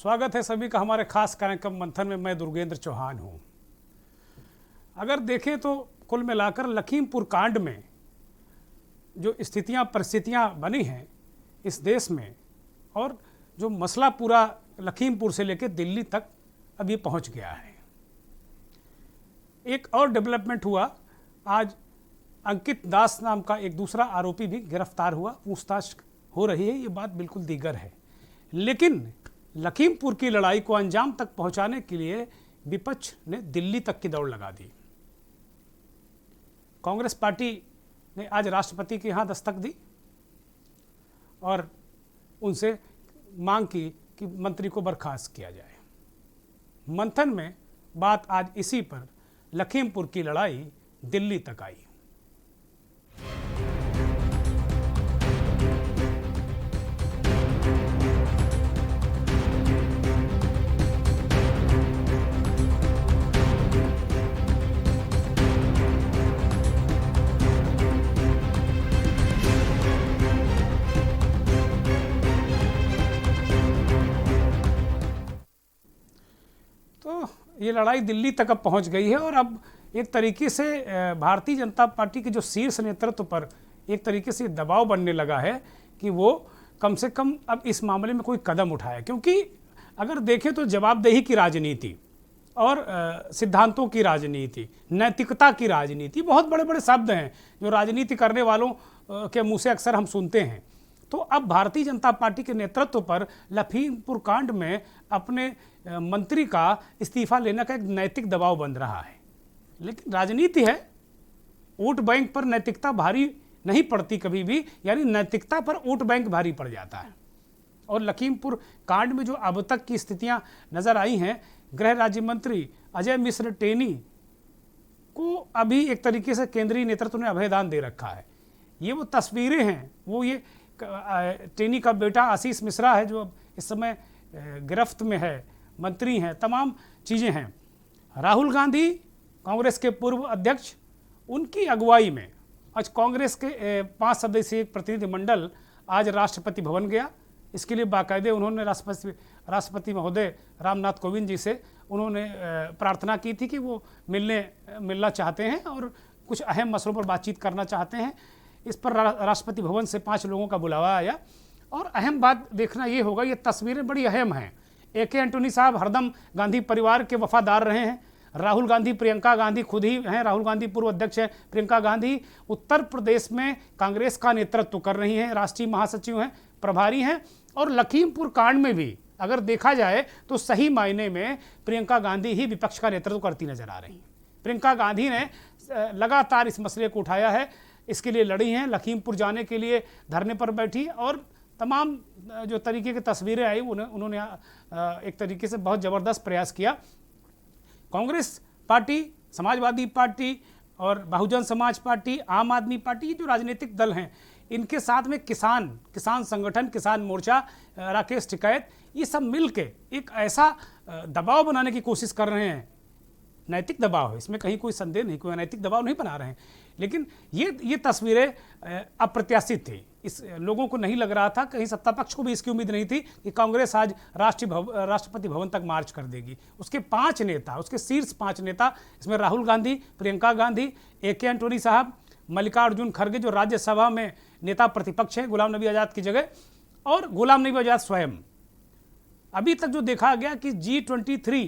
स्वागत है सभी का हमारे खास कार्यक्रम मंथन में। मैं दुर्गेंद्र चौहान हूँ। अगर देखें तो कुल मिलाकर लखीमपुर कांड में जो स्थितियाँ परिस्थितियाँ बनी हैं इस देश में, और जो मसला पूरा लखीमपुर से लेकर दिल्ली तक अब ये पहुँच गया है। एक और डेवलपमेंट हुआ, आज अंकित दास नाम का एक दूसरा आरोपी भी गिरफ्तार हुआ, पूछताछ हो रही है। ये बात बिल्कुल दीगर है, लेकिन लखीमपुर की लड़ाई को अंजाम तक पहुंचाने के लिए विपक्ष ने दिल्ली तक की दौड़ लगा दी। कांग्रेस पार्टी ने आज राष्ट्रपति के यहाँ दस्तक दी और उनसे मांग की कि मंत्री को बर्खास्त किया जाए। मंथन में बात आज इसी पर लखीमपुर की लड़ाई दिल्ली तक आई। तो ये लड़ाई दिल्ली तक अब पहुंच गई है और अब एक तरीके से भारतीय जनता पार्टी के जो शीर्ष नेतृत्व पर एक तरीके से दबाव बनने लगा है कि वो कम से कम अब इस मामले में कोई कदम उठाए। क्योंकि अगर देखें तो जवाबदेही की राजनीति और सिद्धांतों की राजनीति, नैतिकता की राजनीति, बहुत बड़े बड़े शब्द हैं जो राजनीति करने वालों के मुंह से अक्सर हम सुनते हैं। तो अब भारतीय जनता पार्टी के नेतृत्व पर लखीमपुर कांड में अपने मंत्री का इस्तीफा लेने का एक नैतिक दबाव बन रहा है। लेकिन राजनीति है, वोट बैंक पर नैतिकता भारी नहीं पड़ती कभी भी, यानी नैतिकता पर वोट बैंक भारी पड़ जाता है। और लखीमपुर कांड में जो अब तक की स्थितियां नजर आई हैं, गृह राज्य मंत्री अजय मिश्र टेनी को अभी एक तरीके से केंद्रीय नेतृत्व ने अभयदान दे रखा है। ये वो तस्वीरें हैं, वो ये टेनी का बेटा आशीष मिश्रा है जो इस समय गिरफ्त में है, मंत्री हैं, तमाम चीज़ें हैं। राहुल गांधी कांग्रेस के पूर्व अध्यक्ष, उनकी अगुवाई में आज कांग्रेस के 5 सदस्यीय प्रतिनिधिमंडल आज राष्ट्रपति भवन गया। इसके लिए बाकायदे उन्होंने राष्ट्रपति महोदय रामनाथ कोविंद जी से उन्होंने प्रार्थना की थी कि वो मिलना चाहते हैं और कुछ अहम मसलों पर बातचीत करना चाहते हैं। इस पर राष्ट्रपति भवन से 5 लोगों का बुलावा आया। और अहम बात देखना ये होगा, ये तस्वीरें बड़ी अहम हैं। AK एंटोनी साहब हरदम गांधी परिवार के वफादार रहे हैं। राहुल गांधी, प्रियंका गांधी खुद ही हैं, राहुल गांधी पूर्व अध्यक्ष हैं, प्रियंका गांधी उत्तर प्रदेश में कांग्रेस का नेतृत्व कर रही हैं, राष्ट्रीय महासचिव हैं, प्रभारी हैं। और लखीमपुर कांड में भी अगर देखा जाए तो सही मायने में प्रियंका गांधी ही विपक्ष का नेतृत्व करती नजर आ रही हैं। प्रियंका गांधी ने लगातार इस मसले को उठाया है, इसके लिए लड़ी हैं, लखीमपुर जाने के लिए धरने पर बैठी और तमाम जो तरीके की तस्वीरें आई उन्होंने एक तरीके से बहुत ज़बरदस्त प्रयास किया। कांग्रेस पार्टी, समाजवादी पार्टी और बहुजन समाज पार्टी, आम आदमी पार्टी, ये जो राजनीतिक दल हैं, इनके साथ में किसान संगठन, किसान मोर्चा, राकेश टिकैत, ये सब मिलके एक ऐसा दबाव बनाने की कोशिश कर रहे हैं। नैतिक दबाव है, इसमें कहीं कोई संदेह नहीं, कोई अनैतिक दबाव नहीं बना रहे हैं। लेकिन ये तस्वीरें अप्रत्याशित थी। इस लोगों को नहीं लग रहा था, कहीं सत्ता पक्ष को भी इसकी उम्मीद नहीं थी कि कांग्रेस आज राष्ट्रपति भवन तक मार्च कर देगी। उसके 5 नेता, उसके शीर्ष 5 नेता, इसमें राहुल गांधी, प्रियंका गांधी, AK एंटोनी साहब, मल्लिकार्जुन खड़गे जो राज्यसभा में नेता प्रतिपक्ष हैं गुलाम नबी आज़ाद की जगह, और गुलाम नबी आज़ाद स्वयं। अभी तक जो देखा गया कि G23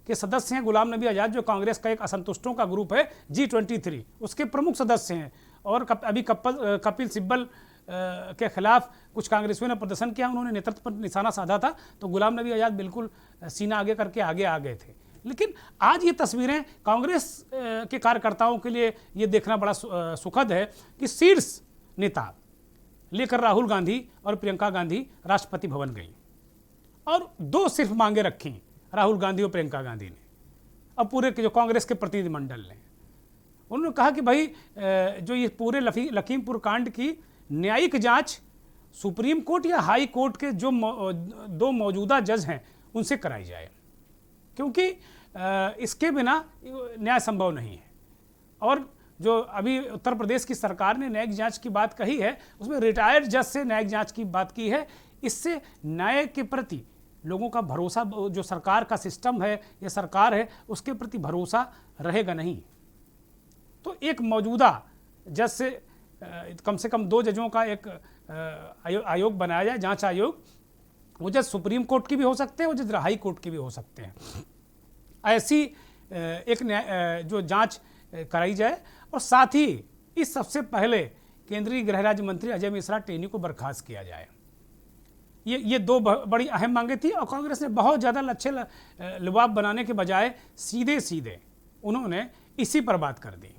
के सदस्य हैं गुलाम नबी आज़ाद, जो कांग्रेस का एक असंतुष्टों का ग्रुप है G23, उसके प्रमुख सदस्य हैं। और अभी कपिल सिब्बल के खिलाफ कुछ कांग्रेसियों ने प्रदर्शन किया, उन्होंने नेतृत्व पर निशाना साधा था, तो गुलाम नबी आज़ाद बिल्कुल सीना आगे करके आगे आ गए थे। लेकिन आज ये तस्वीरें कांग्रेस के कार्यकर्ताओं के लिए ये देखना बड़ा सुखद है कि शीर्ष नेता लेकर राहुल गांधी और प्रियंका गांधी राष्ट्रपति भवन गई और 2 सिर्फ मांगे रखी राहुल गांधी और प्रियंका गांधी ने। अब पूरे जो कांग्रेस के प्रतिनिधिमंडल ने उन्होंने कहा कि भाई जो ये पूरे लखीमपुर कांड की न्यायिक जांच सुप्रीम कोर्ट या हाई कोर्ट के जो 2 मौजूदा जज हैं उनसे कराई जाए, क्योंकि इसके बिना न्याय संभव नहीं है। और जो अभी उत्तर प्रदेश की सरकार ने न्यायिक जांच की बात कही है, उसमें रिटायर्ड जज से न्यायिक जांच की बात की है। इससे न्याय के प्रति लोगों का भरोसा, जो सरकार का सिस्टम है या सरकार है उसके प्रति भरोसा रहेगा नहीं। तो एक मौजूदा जज से कम से कम 2 जजों का एक आयोग बनाया जाए, जांच आयोग। वो जज सुप्रीम कोर्ट की भी हो सकते हैं, वो जज हाई कोर्ट की भी हो सकते हैं। ऐसी एक जो जांच कराई जाए, और साथ ही इस सबसे पहले केंद्रीय गृह राज्य मंत्री अजय मिश्रा टेनी को बर्खास्त किया जाए। ये 2 बड़ी अहम मांगे थी, और कांग्रेस ने बहुत ज़्यादा लच्छे लुबाब बनाने के बजाय सीधे सीधे उन्होंने इसी पर बात कर दी।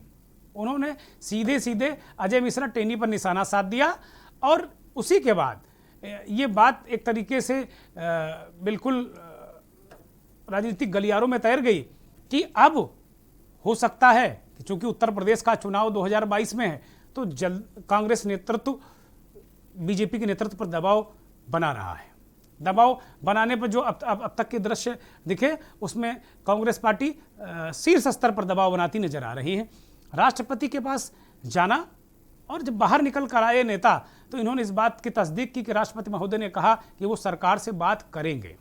उन्होंने सीधे सीधे अजय मिश्रा टेनी पर निशाना साध दिया, और उसी के बाद ये बात एक तरीके से बिल्कुल राजनीतिक गलियारों में तैर गई कि अब हो सकता है कि चूंकि उत्तर प्रदेश का चुनाव 2022 में है, तो कांग्रेस नेतृत्व बीजेपी के नेतृत्व पर दबाव बना रहा है। दबाव बनाने पर जो अब तक के दृश्य दिखे, उसमें कांग्रेस पार्टी शीर्ष स्तर पर दबाव बनाती नजर आ रही है। राष्ट्रपति के पास जाना, और जब बाहर निकल कर आए नेता, तो इन्होंने इस बात की तस्दीक की कि राष्ट्रपति महोदय ने कहा कि वो सरकार से बात करेंगे,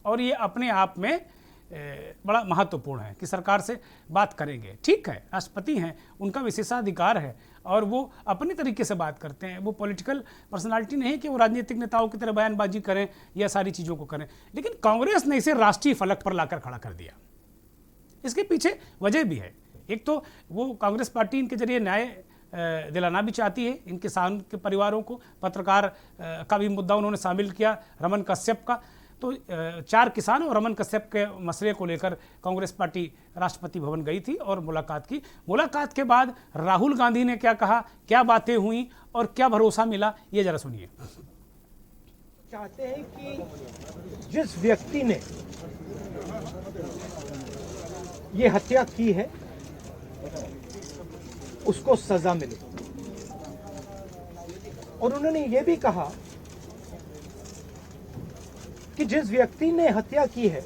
और ये अपने आप में बड़ा महत्वपूर्ण है कि सरकार से बात करेंगे। ठीक है, राष्ट्रपति हैं, उनका विशेषाधिकार है, और वो अपने तरीके से बात करते हैं। वो पॉलिटिकल पर्सनालिटी नहीं है कि वो राजनीतिक नेताओं की तरह बयानबाजी करें या सारी चीज़ों को करें। लेकिन कांग्रेस ने इसे राष्ट्रीय फलक पर लाकर खड़ा कर दिया। इसके पीछे वजह भी है। एक तो वो कांग्रेस पार्टी इनके जरिए न्याय दिलाना भी चाहती है इन किसान के परिवारों को। पत्रकार का भी मुद्दा उन्होंने शामिल किया, रमन कश्यप का। तो 4 किसान और रमन कश्यप के मसले को लेकर कांग्रेस पार्टी राष्ट्रपति भवन गई थी और मुलाकात की। मुलाकात के बाद राहुल गांधी ने क्या कहा, क्या बातें हुई और क्या भरोसा मिला, ये जरा सुनिए। चाहते हैं कि जिस व्यक्ति ने ये हत्या की है उसको सजा मिले, और उन्होंने ये भी कहा कि जिस व्यक्ति ने हत्या की है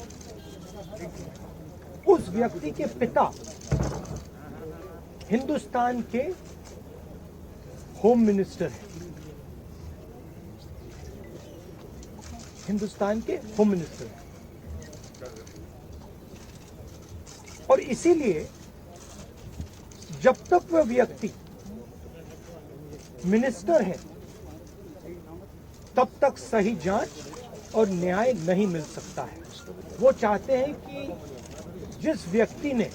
उस व्यक्ति के पिता हिंदुस्तान के होम मिनिस्टर हैं। हिंदुस्तान के होम मिनिस्टर हैं, और इसीलिए जब तक वह व्यक्ति मिनिस्टर है तब तक सही जांच और न्याय नहीं मिल सकता है। वो चाहते हैं कि जिस व्यक्ति ने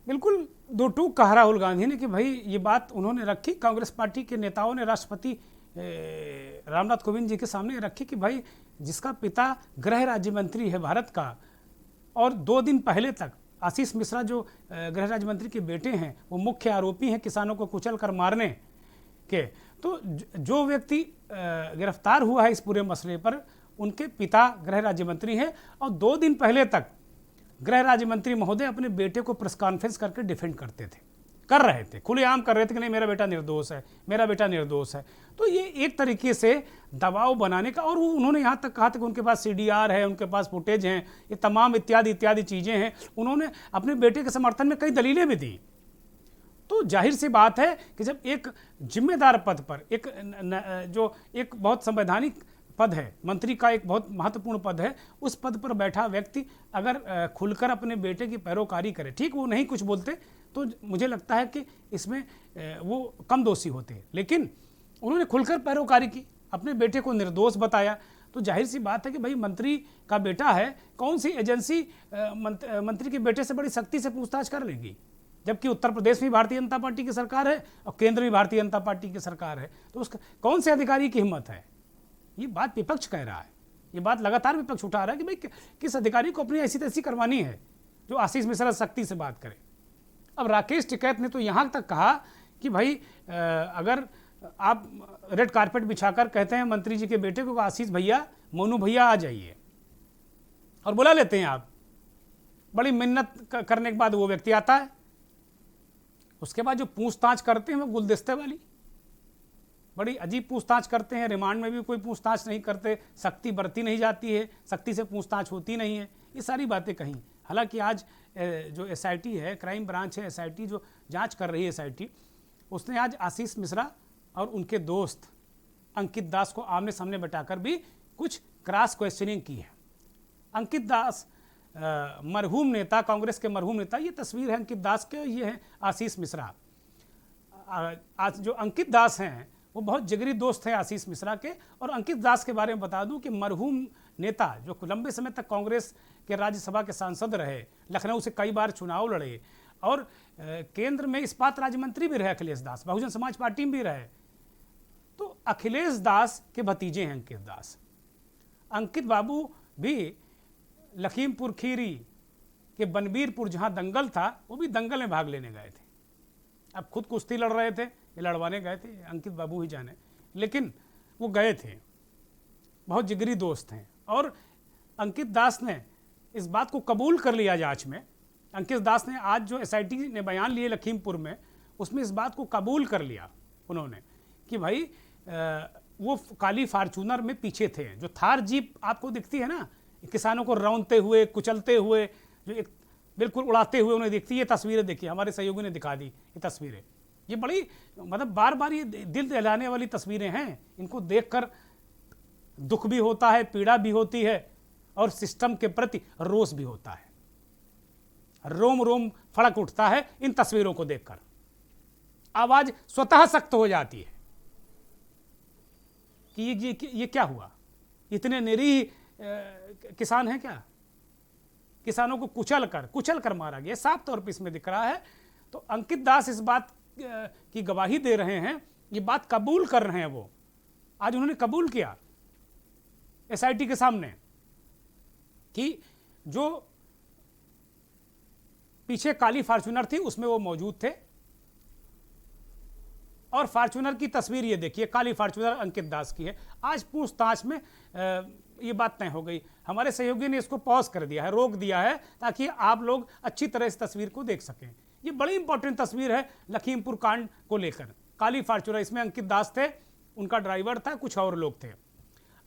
बिल्कुल दो टूक कहा राहुल गांधी ने कि भाई ये बात उन्होंने रखी, कांग्रेस पार्टी के नेताओं ने राष्ट्रपति रामनाथ कोविंद जी के सामने रखी कि भाई जिसका पिता गृह राज्य मंत्री है भारत का, और 2 दिन पहले तक आशीष मिश्रा जो गृह राज्य मंत्री के बेटे हैं वो मुख्य आरोपी हैं किसानों को कुचल कर मारने के। तो जो व्यक्ति गिरफ्तार हुआ है इस पूरे मसले पर, उनके पिता गृह राज्य मंत्री हैं, और 2 दिन पहले तक गृह राज्य मंत्री महोदय अपने बेटे को प्रेस कॉन्फ्रेंस करके डिफेंड कर रहे थे, खुलेआम कर रहे थे कि नहीं मेरा बेटा निर्दोष है, मेरा बेटा निर्दोष है। तो ये एक तरीके से दबाव बनाने का, और उन्होंने यहाँ तक कहा था कि उनके पास CDR है, उनके पास फुटेज हैं, ये तमाम इत्यादि चीज़ें हैं। उन्होंने अपने बेटे के समर्थन में कई दलीलें भी दी। तो जाहिर सी बात है कि जब एक जिम्मेदार पद पर एक बहुत संवैधानिक पद है, मंत्री का एक बहुत महत्वपूर्ण पद है, उस पद पर बैठा व्यक्ति अगर खुलकर अपने बेटे की पैरोकारी करे, ठीक वो नहीं कुछ बोलते, तो मुझे लगता है कि इसमें वो कम दोषी होते हैं। लेकिन उन्होंने खुलकर पैरोकारी की, अपने बेटे को निर्दोष बताया। तो जाहिर सी बात है कि भाई मंत्री का बेटा है, कौन सी एजेंसी मंत्री के बेटे से बड़ी सख्ती से पूछताछ कर लेगी, जबकि उत्तर प्रदेश में भारतीय जनता पार्टी की सरकार है और केंद्र में भारतीय जनता पार्टी की सरकार है। तो उसका कौन से अधिकारी की हिम्मत है? ये बात विपक्ष कह रहा है, ये बात लगातार विपक्ष उठा रहा है कि भाई किस अधिकारी को अपनी ऐसी तैसी करवानी है जो आशीष मिश्रा सख्ती से बात करे। अब राकेश टिकैत ने तो यहाँ तक कहा कि भाई अगर आप रेड कारपेट बिछाकर कहते हैं मंत्री जी के बेटे को आशीष भैया, मोनू भैया आ जाइए, और बुला लेते हैं आप, बड़ी मिन्नत करने के बाद वो व्यक्ति आता है। उसके बाद जो पूछताछ करते हैं वो गुलदस्ते वाली, बड़ी अजीब पूछताछ करते हैं। रिमांड में भी कोई पूछताछ नहीं करते, सख्ती बरती नहीं जाती है, सख्ती से पूछताछ होती नहीं है, ये सारी बातें कहीं। हालांकि आज जो SIT है, क्राइम ब्रांच है, SIT जो जांच कर रही है SIT, उसने आज आशीष मिश्रा और उनके दोस्त अंकित दास को आमने सामने बैठाकर भी कुछ क्रॉस क्वेश्चनिंग की है। अंकित दास मरहूम नेता, कांग्रेस के मरहूम नेता, ये तस्वीर है अंकित दास के, ये है आशीष मिश्रा। आज जो अंकित दास हैं वो बहुत जिगरी दोस्त हैं आशीष मिश्रा के। और अंकित दास के बारे में बता दूं कि मरहूम नेता जो लंबे समय तक कांग्रेस के राज्यसभा के सांसद रहे, लखनऊ से कई बार चुनाव लड़े और केंद्र में इस्पात राज्य मंत्री भी रहे अखिलेश दास, बहुजन समाज पार्टी में भी रहे। तो अखिलेश दास के भतीजे हैं अंकित दास। अंकित बाबू भी लखीमपुर खीरी के बनबीरपुर जहां दंगल था, वो भी दंगल में भाग लेने गए थे। अब खुद कुश्ती लड़ रहे थे, ये लड़वाने गए थे, अंकित बाबू ही जाने, लेकिन वो गए थे। बहुत जिगरी दोस्त हैं। और अंकित दास ने इस बात को कबूल कर लिया जांच में। अंकित दास ने आज जो एसआईटी ने बयान लिए लखीमपुर में, उसमें इस बात को कबूल कर लिया उन्होंने कि भाई वो काली फार्चूनर में पीछे थे। जो थार जीप आपको दिखती है ना, किसानों को रौंदते हुए, कुचलते हुए, जो एक बिल्कुल उड़ाते हुए उन्हें दिखती है, ये तस्वीरें देखिए, हमारे सहयोगी ने दिखा दी ये तस्वीरें। ये बड़ी मतलब बार बार ये दिल दहलाने वाली तस्वीरें हैं। इनको देखकर दुख भी होता है, पीड़ा भी होती है और सिस्टम के प्रति रोष भी होता है। रोम रोम फड़क उठता है इन तस्वीरों को देखकर। आवाज स्वतः सख्त हो जाती है कि ये क्या हुआ। इतने निरीह किसान हैं क्या? किसानों को कुचल कर मारा गया, साफ तौर पर इसमें दिख रहा है। तो अंकित दास इस बात की गवाही दे रहे हैं, ये बात कबूल कर रहे हैं। वो आज उन्होंने कबूल किया एसआईटी के सामने कि जो पीछे काली फार्चूनर थी उसमें वो मौजूद थे। और फार्चूनर की तस्वीर ये देखिए, काली फार्चूनर अंकित दास की है। आज पूछताछ में ये बात तय हो गई। हमारे सहयोगी ने इसको पॉज कर दिया है, रोक दिया है, ताकि आप लोग अच्छी तरह इस तस्वीर को देख सकें। ये बड़ी इंपॉर्टेंट तस्वीर है लखीमपुर कांड को लेकर। काली फार्चूनर, इसमें अंकित दास थे, उनका ड्राइवर था, कुछ और लोग थे।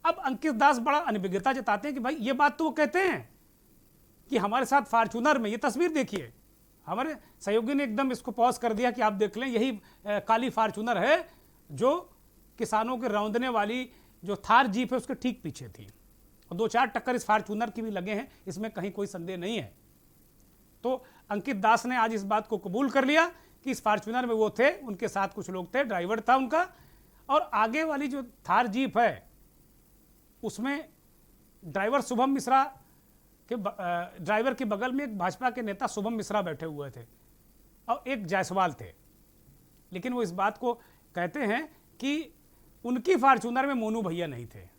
अब अंकित दास बड़ा अनभिज्ञता जताते हैं कि भाई ये बात तो वो कहते हैं कि हमारे साथ फार्चूनर में, ये तस्वीर देखिए, हमारे सहयोगी ने एकदम इसको पॉज कर दिया कि आप देख लें, यही काली फार्चूनर है जो किसानों के रौंदने वाली जो थार जीप है उसके ठीक पीछे थी। और 2-4 टक्कर इस फार्चूनर की भी लगे हैं, इसमें कहीं कोई संदेह नहीं है। तो अंकित दास ने आज इस बात को कबूल कर लिया कि इस फार्चूनर में वो थे, उनके साथ कुछ लोग थे, ड्राइवर था उनका। और आगे वाली जो थार जीप है उसमें ड्राइवर शुभम मिश्रा के ड्राइवर के बगल में एक भाजपा के नेता शुभम मिश्रा बैठे हुए थे और एक जायसवाल थे। लेकिन वो इस बात को कहते हैं कि उनकी फार्चूनर में मोनू भैया नहीं थे।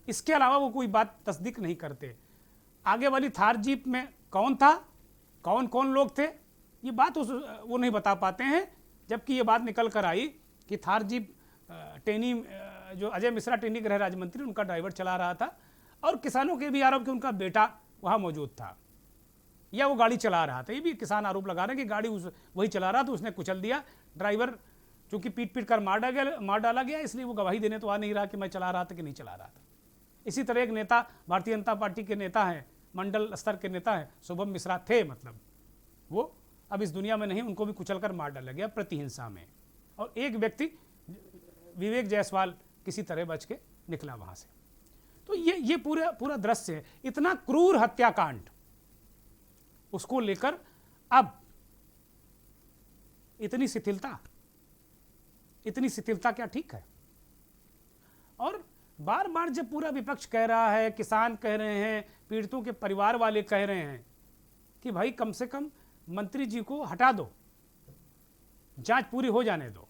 इसके अलावा वो कोई बात तस्दीक नहीं करते। आगे वाली थार जीप में कौन था, कौन कौन लोग थे, ये बात वो नहीं बता पाते हैं। जबकि ये बात निकल कर आई कि थार जीप टेनी, जो अजय मिश्रा टेनी गृह राज्य मंत्री, उनका ड्राइवर चला रहा था। और किसानों के भी आरोप कि उनका बेटा वहाँ मौजूद था या वो गाड़ी चला रहा था। ये भी किसान आरोप लगा रहे हैं कि गाड़ी वही चला रहा था, उसने कुचल दिया। ड्राइवर चूंकि पीट कर मार डाला गया, इसलिए वो गवाही देने तो आ नहीं रहा कि मैं चला रहा था कि नहीं चला रहा था। इसी तरह एक नेता, भारतीय जनता पार्टी के नेता हैं, मंडल स्तर के नेता हैं, शुभम मिश्रा थे, मतलब वो अब इस दुनिया में नहीं, उनको भी कुचल कर मार डाला गया प्रतिहिंसा में। और एक व्यक्ति विवेक जायसवाल किसी तरह बच के निकला वहां से। तो ये पूरा दृश्य है। इतना क्रूर हत्याकांड, उसको लेकर अब इतनी शिथिलता क्या ठीक है? और बार बार जब पूरा विपक्ष कह रहा है, किसान कह रहे हैं, पीड़ितों के परिवार वाले कह रहे हैं कि भाई कम से कम मंत्री जी को हटा दो, जांच पूरी हो जाने दो।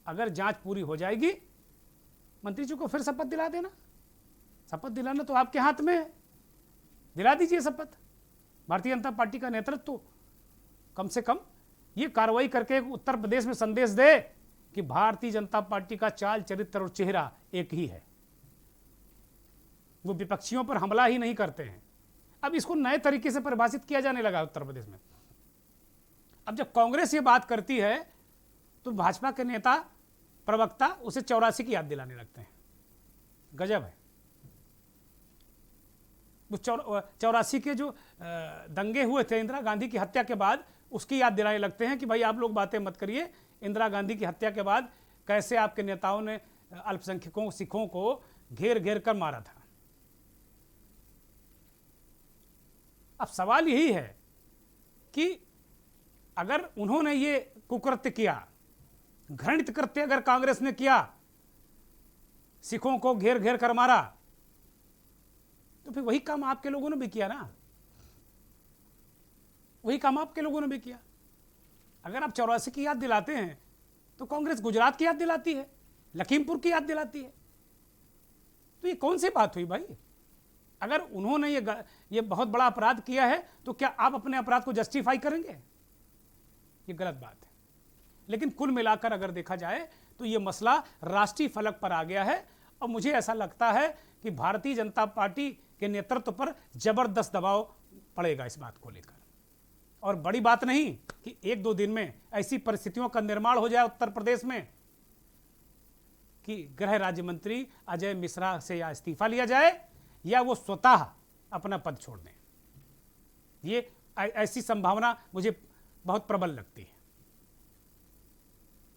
अगर जांच पूरी हो जाएगी, मंत्री जी को फिर शपथ दिला देना। शपथ दिलाना तो आपके हाथ में है, दिला दीजिए शपथ। भारतीय जनता पार्टी का नेतृत्व कम से कम ये कार्रवाई करके उत्तर प्रदेश में संदेश दे कि भारतीय जनता पार्टी का चाल, चरित्र और चेहरा एक ही है। वो विपक्षियों पर हमला ही नहीं करते हैं। अब इसको नए तरीके से परिभाषित किया जाने लगा उत्तर प्रदेश में। अब जब कांग्रेस ये बात करती है तो भाजपा के नेता, प्रवक्ता उसे 84 की याद दिलाने लगते हैं। गजब है। वो 84 के जो दंगे हुए थे इंदिरा गांधी की हत्या के बाद, उसकी याद दिलाने लगते हैं कि भाई आप लोग बातें मत करिए। इंदिरा गांधी की हत्या के बाद कैसे आपके नेताओं ने अल्पसंख्यकों सिखों को घेर घेर कर मारा था। अब सवाल यही है कि अगर उन्होंने ये कुकृत्य किया, घृणित कृत्य अगर कांग्रेस ने किया, सिखों को घेर घेर कर मारा, तो फिर वही काम आपके लोगों ने भी किया ना, वही काम आपके लोगों ने भी किया। अगर आप 84 की याद दिलाते हैं तो कांग्रेस गुजरात की याद दिलाती है, लखीमपुर की याद दिलाती है। तो ये कौन सी बात हुई भाई? अगर उन्होंने ये बहुत बड़ा अपराध किया है तो क्या आप अपने अपराध को जस्टिफाई करेंगे? ये गलत बात है। लेकिन कुल मिलाकर अगर देखा जाए तो ये मसला राष्ट्रीय फलक पर आ गया है और मुझे ऐसा लगता है कि भारतीय जनता पार्टी के नेतृत्व पर जबरदस्त दबाव पड़ेगा इस बात को लेकर। और बड़ी बात नहीं कि 1-2 दिन में ऐसी परिस्थितियों का निर्माण हो जाए उत्तर प्रदेश में कि गृह राज्य मंत्री अजय मिश्रा से या इस्तीफा लिया जाए या वो स्वतः अपना पद छोड़ दें। ये ऐसी संभावना मुझे बहुत प्रबल लगती है।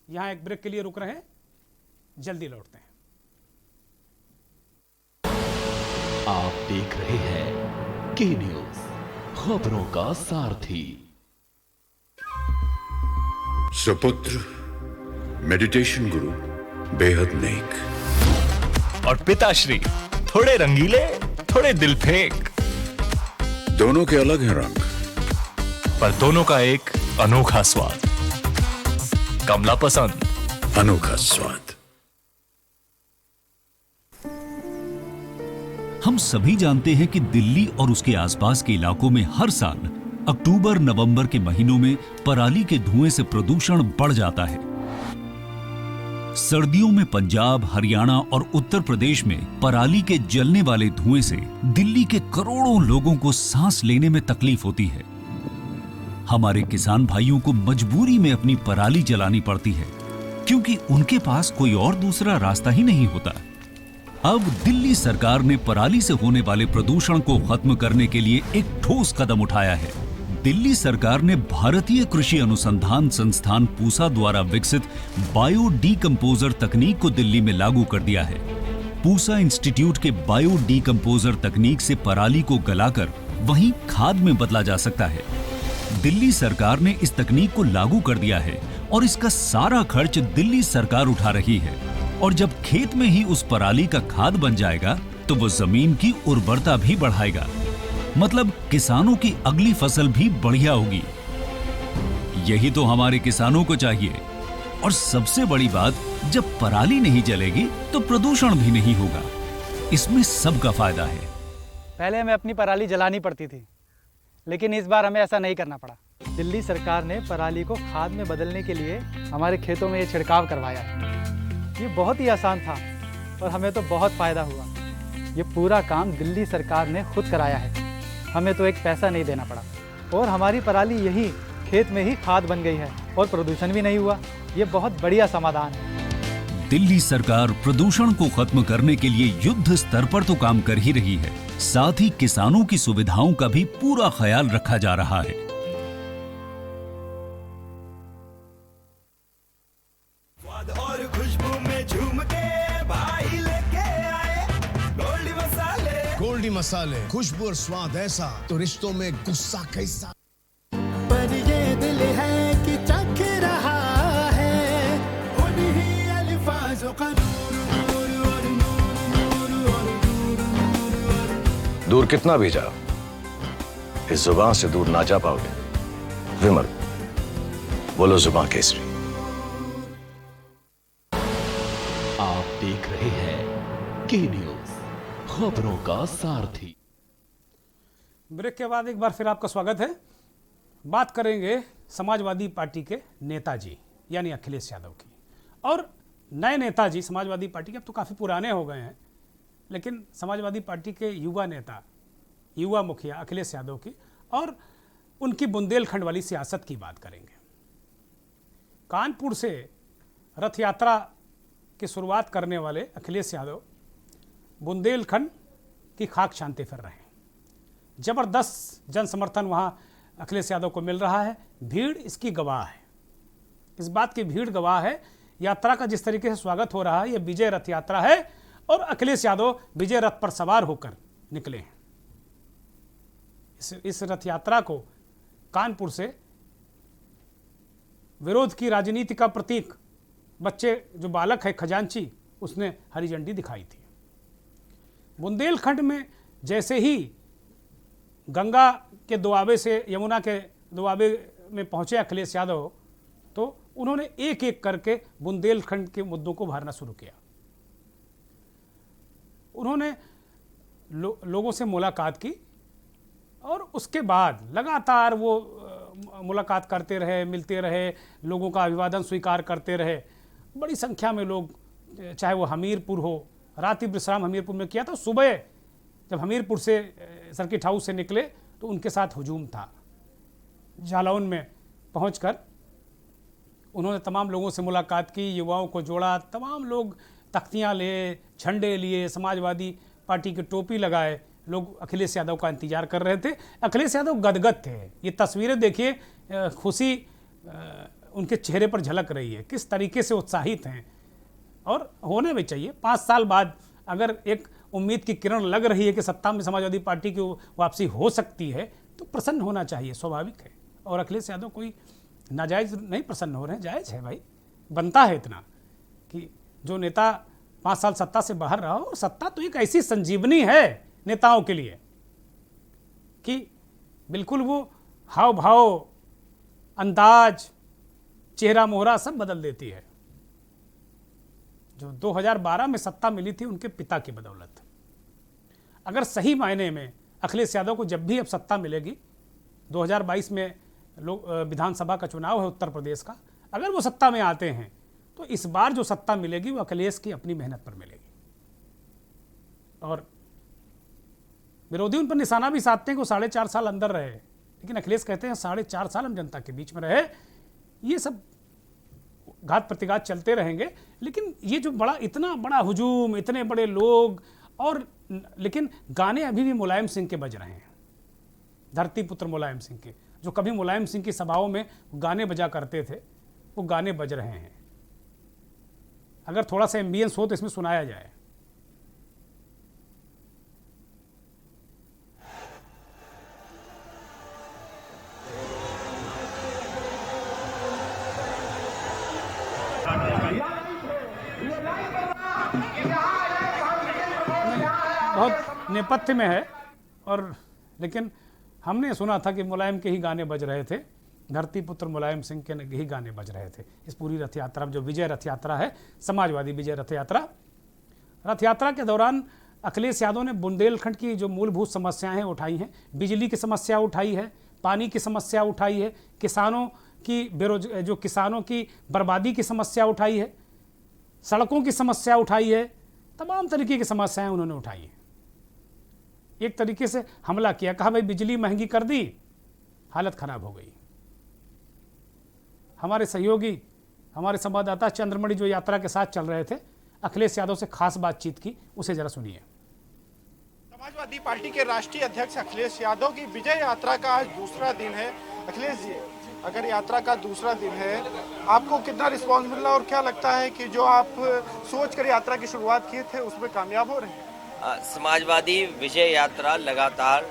यहां एक ब्रेक के लिए रुक रहे हैं, जल्दी लौटते हैं। आप देख रहे हैं के न्यूज, खबरों का सारथी। सुपुत्र मेडिटेशन गुरु बेहद नेक और पिताश्री थोड़े रंगीले, थोड़े दिल फेंक। दोनों के अलग हैं रंग, पर दोनों का एक अनोखा स्वाद। कमला पसंद, अनोखा स्वाद। हम सभी जानते हैं कि दिल्ली और उसके आसपास के इलाकों में हर साल अक्टूबर नवंबर के महीनों में पराली के धुएं से प्रदूषण बढ़ जाता है। सर्दियों में पंजाब, हरियाणा और उत्तर प्रदेश में पराली के जलने वाले धुएं से दिल्ली के करोड़ों लोगों को सांस लेने में तकलीफ होती है। हमारे किसान भाइयों को मजबूरी में अपनी पराली जलानी पड़ती है क्योंकि उनके पास कोई और दूसरा रास्ता ही नहीं होता। अब दिल्ली सरकार ने पराली से होने वाले प्रदूषण को खत्म करने के लिए एक ठोस कदम उठाया है। दिल्ली सरकार ने भारतीय कृषि अनुसंधान संस्थान पूसा द्वारा विकसित बायो डीकंपोजर तकनीक को दिल्ली में लागू कर दिया है। पूसा इंस्टीट्यूट के बायो डीकंपोजर तकनीक से पराली को गलाकर वहीं खाद में बदला जा सकता है। दिल्ली सरकार ने इस तकनीक को लागू कर दिया है और इसका सारा खर्च दिल्ली सरकार उठा रही है। और जब खेत में ही उस पराली का खाद बन जाएगा तो वो जमीन की उर्वरता भी बढ़ाएगा, मतलब किसानों की अगली फसल भी बढ़िया होगी। यही तो हमारे किसानों को चाहिए। और सबसे बड़ी बात, जब पराली नहीं जलेगी तो प्रदूषण भी नहीं होगा। इसमें सबका फायदा है। पहले हमें अपनी पराली जलानी पड़ती थी, लेकिन इस बार हमें ऐसा नहीं करना पड़ा। दिल्ली सरकार ने पराली को खाद में बदलने के लिए हमारे खेतों में ये छिड़काव करवाया है। ये बहुत ही आसान था और हमें तो बहुत फायदा हुआ। ये पूरा काम दिल्ली सरकार ने खुद कराया है, हमें तो एक पैसा नहीं देना पड़ा और हमारी पराली यही खेत में ही खाद बन गई है और प्रदूषण भी नहीं हुआ। ये बहुत बढ़िया समाधान है। दिल्ली सरकार प्रदूषण को खत्म करने के लिए युद्ध स्तर पर तो काम कर ही रही है, साथ ही किसानों की सुविधाओं का भी पूरा ख्याल रखा जा रहा है। और खुशबू में झूम के भाई लेके आए गोल्डी मसाले। गोल्डी मसाले, खुशबू और स्वाद ऐसा तो रिश्तों में गुस्सा कैसा। पर ये दिल है कि चख रहा है उन्हीं अल्फाजों का दूर कितना भी जाओ, इस जुबान से दूर ना जा पाओगे। विमल, बोलो जुबान केसरी। आप देख रहे हैं के न्यूज, खबरों का सारथी। ब्रेक के बाद एक बार फिर आपका स्वागत है। बात करेंगे समाजवादी पार्टी के नेताजी यानी अखिलेश यादव की। और नए नेताजी समाजवादी पार्टी के अब तो काफ़ी पुराने हो गए हैं, लेकिन समाजवादी पार्टी के युवा नेता, युवा मुखिया अखिलेश यादव की और उनकी बुंदेलखंड वाली सियासत की बात करेंगे। कानपुर से रथ यात्रा की शुरुआत करने वाले अखिलेश यादव बुंदेलखंड की खाक छानते फिर रहे हैं। जबरदस्त जन समर्थन वहाँ अखिलेश यादव को मिल रहा है। भीड़ इसकी गवाह है। इस बात की भीड़ गवाह है यात्रा का जिस तरीके से स्वागत हो रहा है, ये विजय रथ यात्रा है और अखिलेश यादव विजय रथ पर सवार होकर निकले हैं। इस रथ यात्रा को कानपुर से विरोध की राजनीति का प्रतीक बच्चे जो बालक है खजांची, उसने हरी झंडी दिखाई थी। बुंदेलखंड में जैसे ही गंगा के दोआबे से यमुना के दोआबे में पहुंचे अखिलेश यादव, तो उन्होंने एक एक करके बुंदेलखंड के मुद्दों को उभारना शुरू किया। उन्होंने लोगों से मुलाकात की और उसके बाद लगातार वो मुलाकात करते रहे, मिलते रहे, लोगों का अभिवादन स्वीकार करते रहे। बड़ी संख्या में लोग, चाहे वो हमीरपुर हो, रात्रि विश्राम हमीरपुर में किया था, सुबह जब हमीरपुर से सर्किट हाउस से निकले तो उनके साथ हुजूम था। जालौन में पहुंचकर उन्होंने तमाम लोगों से मुलाकात की, युवाओं को जोड़ा। तमाम लोग तख्तियां लिए, झंडे लिए, समाजवादी पार्टी की टोपी लगाए, लोग अखिलेश यादव का इंतजार कर रहे थे। अखिलेश यादव गदगद थे। ये तस्वीरें देखिए, खुशी उनके चेहरे पर झलक रही है, किस तरीके से उत्साहित हैं। और होने भी चाहिए। 5 साल बाद अगर एक उम्मीद की किरण लग रही है कि सत्ता में समाजवादी पार्टी की वापसी हो सकती है, तो प्रसन्न होना चाहिए, स्वाभाविक है। और अखिलेश यादव कोई नाजायज़ नहीं प्रसन्न हो रहे हैं, जायज़ है भाई। बनता है इतना कि जो नेता 5 साल सत्ता से बाहर रहा हो, और सत्ता तो एक ऐसी संजीवनी है नेताओं के लिए कि बिल्कुल वो हाव भाव, अंदाज, चेहरा मोहरा सब बदल देती है। जो 2012 में सत्ता मिली थी उनके पिता की बदौलत। अगर सही मायने में अखिलेश यादव को जब भी अब सत्ता मिलेगी, 2022 में विधानसभा का चुनाव है उत्तर प्रदेश का, अगर वो सत्ता में आते हैं तो इस बार जो सत्ता मिलेगी वो अखिलेश की अपनी मेहनत पर मिलेगी। और विरोधी उन पर निशाना भी साधते हैं कि वो 4.5 साल अंदर रहे, लेकिन अखिलेश कहते हैं 4.5 साल हम जनता के बीच में रहे। ये सब घात प्रतिघात चलते रहेंगे, लेकिन ये जो इतना बड़ा हुजूम, इतने बड़े लोग, और लेकिन गाने अभी भी मुलायम सिंह के बज रहे हैं, धरती पुत्र मुलायम सिंह के, जो कभी मुलायम सिंह की सभाओं में गाने बजा करते थे, वो गाने बज रहे हैं। अगर थोड़ा सा एम्बियंस हो तो इसमें सुनाया जाए। बहुत नेपथ्य में है, और लेकिन हमने सुना था कि मुलायम के ही गाने बज रहे थे, धरती पुत्र मुलायम सिंह के ही गाने बज रहे थे इस पूरी रथ यात्रा में, जो विजय रथ यात्रा है, समाजवादी विजय रथ यात्रा। रथ यात्रा के दौरान अखिलेश यादव ने बुंदेलखंड की जो मूलभूत समस्याएं उठाई हैं, बिजली की समस्या उठाई है, पानी की समस्या उठाई है, किसानों की जो किसानों की बर्बादी की समस्या उठाई है, सड़कों की समस्या उठाई है, तमाम तरीके की समस्याएं उन्होंने उठाई हैं। एक तरीके से हमला किया, कहा भाई बिजली महंगी कर दी, हालत खराब हो गई। हमारे सहयोगी, हमारे संवाददाता चंद्रमणि जो यात्रा के साथ चल रहे थे, अखिलेश यादव से खास बातचीत की, उसे जरा सुनिए। समाजवादी पार्टी के राष्ट्रीय अध्यक्ष अखिलेश यादव की विजय यात्रा का आज दूसरा दिन है। अखिलेश जी, अगर यात्रा का दूसरा दिन है, आपको कितना रिस्पांस मिल रहा है और क्या लगता है कि जो आप सोच कर यात्रा की शुरुआत किए थे उसमें कामयाब हो रहे हैं? समाजवादी विजय यात्रा लगातार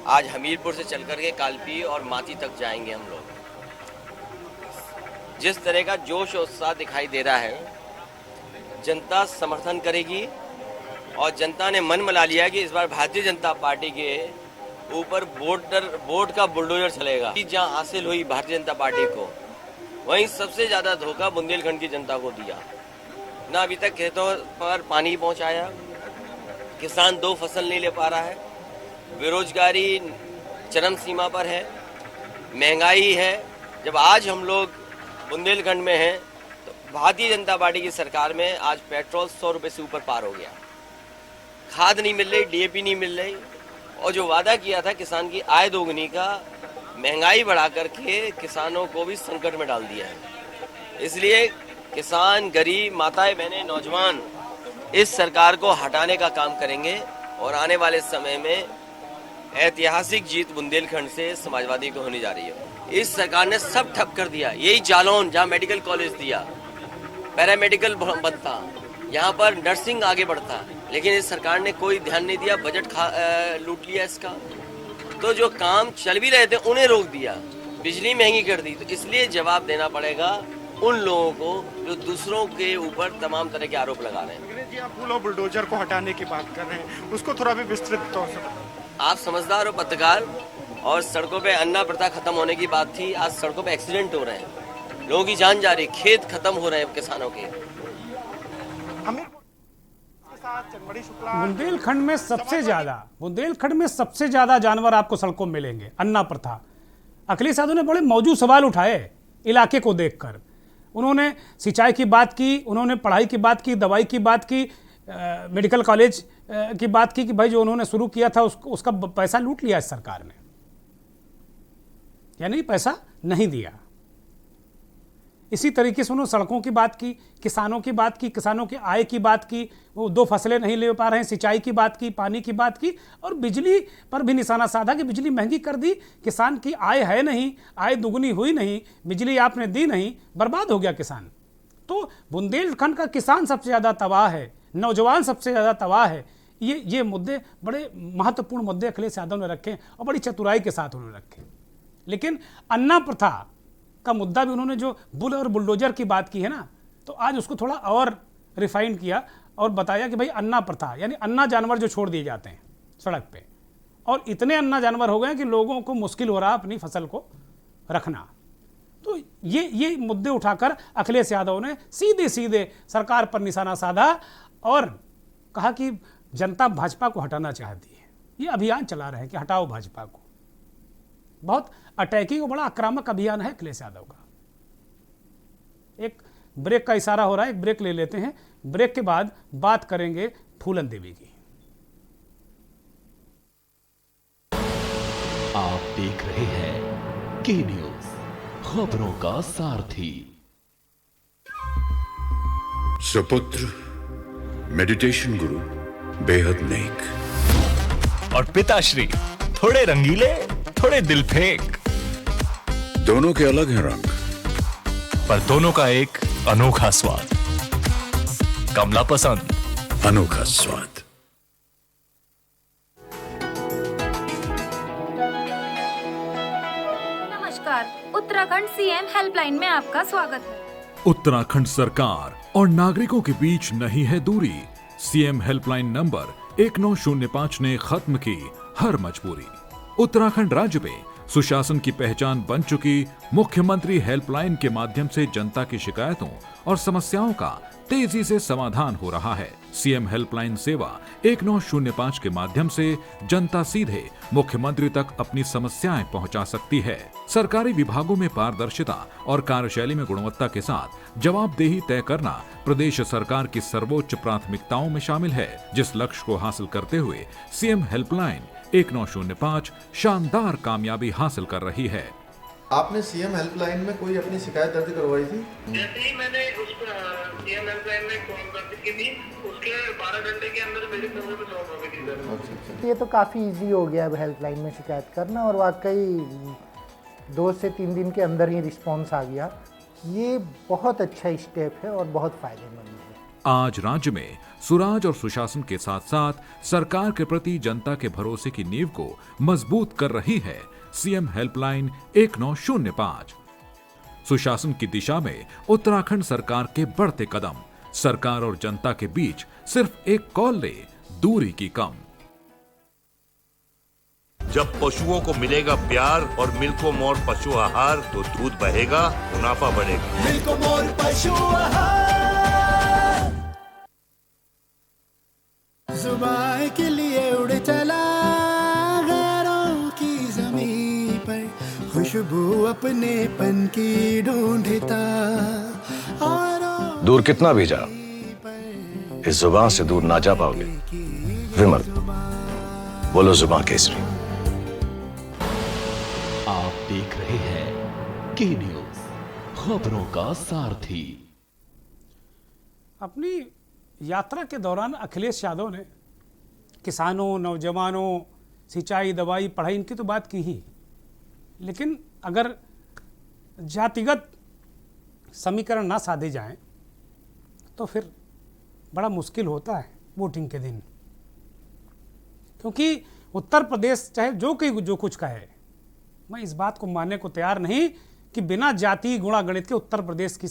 आज हमीरपुर से चलकर के कालपी और माती तक जाएंगे हम लोग। जिस तरह का जोश और उत्साह दिखाई दे रहा है, जनता समर्थन करेगी और जनता ने मन बना लिया कि इस बार भारतीय जनता पार्टी के ऊपर वोट का बुलडोजर चलेगा। जहां हासिल हुई भारतीय जनता पार्टी को, वहीं सबसे ज्यादा धोखा बुंदेलखंड की जनता को दिया। ना अभी तक खेतों पर पानी पहुंचाया, किसान 2 फसल नहीं ले पा रहा है, बेरोजगारी चरम सीमा पर है, महंगाई है। जब आज हम लोग बुंदेलखंड में हैं, तो भारतीय जनता पार्टी की सरकार में आज पेट्रोल 100 रुपये से ऊपर पार हो गया, खाद नहीं मिल रही, डीएपी नहीं मिल रही, और जो वादा किया था किसान की आय दोगुनी का, महंगाई बढ़ा करके किसानों को भी संकट में डाल दिया है। इसलिए किसान, गरीब, माताएं, बहनें, नौजवान इस सरकार को हटाने का काम करेंगे और आने वाले समय में ऐतिहासिक जीत बुंदेलखंड से समाजवादी को होने जा रही है। इस सरकार ने सब ठप कर दिया। यही जालौन, जहां मेडिकल कॉलेज दिया, पैरामेडिकल बनता, यहाँ पर नर्सिंग आगे बढ़ता, लेकिन इस सरकार ने कोई ध्यान नहीं दिया, बजट लूट लिया इसका। तो जो काम चल भी रहे थे उन्हें रोक दिया, बिजली महंगी कर दी। तो इसलिए जवाब देना पड़ेगा उन लोगों को जो दूसरों के ऊपर तमाम तरह के आरोप लगा रहे हैं। जी, आप फूल और बुलडोजर को हटाने की बात कर रहे हैं, उसको थोड़ा भी विस्तृत तौर से आप समझदार हो पत्रकार, और सड़कों पे अन्ना प्रथा खत्म होने की बात थी, आज सड़कों पे एक्सीडेंट हो रहे हैं, लोगों की जान जा रही, खेत खत्म हो रहे हैं किसानों के। बुंदेलखंड में सबसे ज्यादा जानवर आपको सड़कों में मिलेंगे। अन्ना प्रथा, अखिलेश यादव ने बड़े मौजूद सवाल उठाए इलाके को देखकर। उन्होंने सिंचाई की बात की, उन्होंने पढ़ाई की बात की, दवाई की बात की, मेडिकल कॉलेज की बात की कि भाई जो उन्होंने शुरू किया था उसका पैसा लूट लिया इस सरकार ने, यानी पैसा नहीं दिया। इसी तरीके से उन्होंने सड़कों की बात की, किसानों की बात की, किसानों की आय की बात की, वो 2 फसलें नहीं ले पा रहे हैं, सिंचाई की बात की, पानी की बात की, और बिजली पर भी निशाना साधा कि बिजली महंगी कर दी, किसान की आय है नहीं, आय दुगनी हुई नहीं, बिजली आपने दी नहीं, बर्बाद हो गया किसान। तो बुंदेलखंड का किसान सबसे ज़्यादा तबाह है, नौजवान सबसे ज़्यादा तबाह है। ये मुद्दे बड़े महत्वपूर्ण मुद्दे अखिलेश यादव ने रखे और बड़ी चतुराई के साथ उन्होंने रखे। लेकिन अन्ना प्रथा का मुद्दा भी उन्होंने जो बुल और बुलडोजर की बात की है ना, तो आज उसको थोड़ा और रिफाइन किया और बताया कि भाई अन्ना प्रथा यानी अन्ना जानवर जो छोड़ दिए जाते हैं सड़क पे, और इतने अन्ना जानवर हो गए कि लोगों को मुश्किल हो रहा अपनी फसल को रखना। तो ये मुद्दे उठाकर अखिलेश यादव ने सीधे सीधे सरकार पर निशाना साधा और कहा कि जनता भाजपा को हटाना चाहती है। ये अभियान चला रहे हैं कि हटाओ भाजपा को। बहुत अटैकिंग और बड़ा आक्रामक अभियान है अखिलेश यादव का। एक ब्रेक का इशारा हो रहा है, एक ब्रेक ले लेते हैं, ब्रेक के बाद बात करेंगे फूलन देवी की। आप देख रहे हैं के न्यूज, खबरों का सारथी। सुपुत्र मेडिटेशन गुरु बेहद नेक और पिताश्री थोड़े रंगीले, थोड़े दिल फेंक। दोनों के अलग हैं रंग, पर दोनों का एक अनोखा स्वाद। कमला पसंद, अनोखा स्वाद। नमस्कार, उत्तराखंड सीएम हेल्पलाइन में आपका स्वागत है। उत्तराखंड सरकार और नागरिकों के बीच नहीं है दूरी। सीएम हेल्पलाइन नंबर 1905 ने खत्म की हर मजबूरी। उत्तराखंड राज्य में सुशासन की पहचान बन चुकी मुख्यमंत्री हेल्पलाइन के माध्यम से जनता की शिकायतों और समस्याओं का तेजी से समाधान हो रहा है। सीएम हेल्पलाइन सेवा 1905 के माध्यम से जनता सीधे मुख्यमंत्री तक अपनी समस्याएं पहुंचा सकती है। सरकारी विभागों में पारदर्शिता और कार्यशैली में गुणवत्ता के साथ जवाबदेही तय करना प्रदेश सरकार की सर्वोच्च प्राथमिकताओं में शामिल है, जिस लक्ष्य को हासिल करते हुए सीएम हेल्पलाइन 1905 शानदार कामयाबी हासिल कर रही है। आपने सीएम हेल्पलाइन में कोई अपनी शिकायत दर्ज करवाई थी? जैसे ही मैंने उस सीएम हेल्पलाइन में कॉल कर की थी, उसके 12 घंटे के अंदर मेरे नंबर पे सॉल्व हो गई थी सर। ये तो काफ़ी इजी हो गया अब हेल्पलाइन में शिकायत करना, और वाकई 2 से 3 दिन के अंदर ही रिस्पॉन्स आ गया। ये बहुत अच्छा स्टेप है और बहुत फायदेमंद है। आज राज्य में सुराज और सुशासन के साथ साथ सरकार के प्रति जनता के भरोसे की नींव को मजबूत कर रही है सीएम हेल्पलाइन 1905। सुशासन की दिशा में उत्तराखंड सरकार के बढ़ते कदम, सरकार और जनता के बीच सिर्फ एक कॉल ले दूरी की कम। जब पशुओं को मिलेगा प्यार और मिल्को मोर पशु आहार, तो दूध बहेगा, मुनाफा बढ़ेगा। मिल्को मोर पशु आहार, जुबान के लिए उड़ चला गैरों की जमीन पर, खुशबू अपने पन की ढूंढता। दूर कितना भी जा, इस जुबान से दूर ना जा पाओगे। विमल, बोलो जुबान केसरी। आप देख रहे हैं के न्यूज, खबरों का सारथी। अपनी यात्रा के दौरान अखिलेश यादव ने किसानों, नौजवानों, सिंचाई, दवाई, पढ़ाई, इनकी तो बात की ही, लेकिन अगर जातिगत समीकरण ना साधे जाएं तो फिर बड़ा मुश्किल होता है वोटिंग के दिन, क्योंकि उत्तर प्रदेश चाहे जो कुछ कहे, मैं इस बात को मानने को तैयार नहीं कि बिना जाति गुणा गणित के उत्तर प्रदेश की